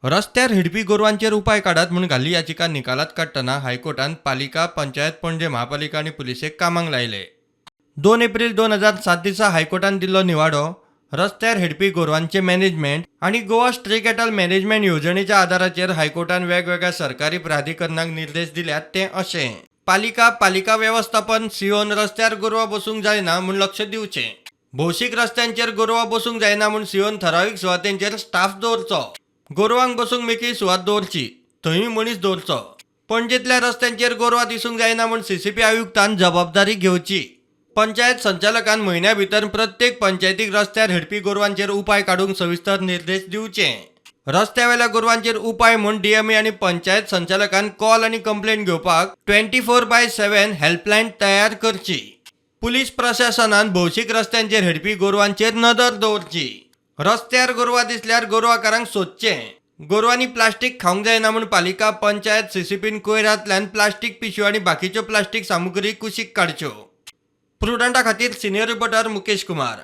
रस्त्यार हिडपी गोरवांचेर उपाय काडात म्हूण घाल्ली याचिका निकालात काडटना हायकोर्टान पालिका, पंचायत, पणजे महापालिका आनी पुलिसेक कामाक लायले. 2 एप्रिल 2007 दिसा हायकोर्टान दिल्लो निवाडो रस्त्यार हिडपी गोरवांचे मॅनेजमेंट आनी गोवा स्ट्रे कॅटल मॅनेजमेंट येवजणेच्या आदाराचेर हायकोर्टान वेगवेगळ्या सरकारी प्राधिकरणाक निर्देश दिल्यात ते अशें. पालिका व्यवस्थापन सिओन रस्त्यार गोरवां बसूंक जायना म्हूण लक्ष दिवचें. भौशीक रस्त्यांचेर गोरवां बसूंक जायना म्हूण सिओन ठरावीक सुवातेंचेर स्टाफ दवरचो. गोरवांक बसूंक मेकळी सुवात दवरची, थंय मनीस दवरचो. पणजेंतल्या रस्त्यांचेर गोरवां दिसूंक जायना म्हूण सीसीपी आयुक्तान जबाबदारी घेवची. पंचायत संचालकान म्हयन्या भितर प्रत्येक पंचायतीक रस्त्यार हिडपी गोरवांचेर उपाय काडूंक सविस्तर निर्देश दिवचे. रस्त्यावेल्या गोरवांचेर उपाय म्हूण डीएमए आनी पंचायत संचालकान कॉल आनी कंप्लेंट घेवपाक 24/7 हेल्पलायन तयार करची. पुलीस प्रशासनान भौशीक रस्त्यांचेर हिडपी गोरवांचेर नदर दवरची. रस्त्यार गोरवां दिसल्यार गोरवाकारांक सोदचें. गोरवांनी प्लास्टीक खावंक जायना म्हूण पालिका, पंचायत सीसीपीन कोयरांतल्यान प्लास्टीक पिशव्यो आनी बाकीच्यो प्लास्टीक सामुग्री कुशीक काडच्यो. प्रुडंटा खातीर सिनियर रिपोर्टर मुकेश कुमार.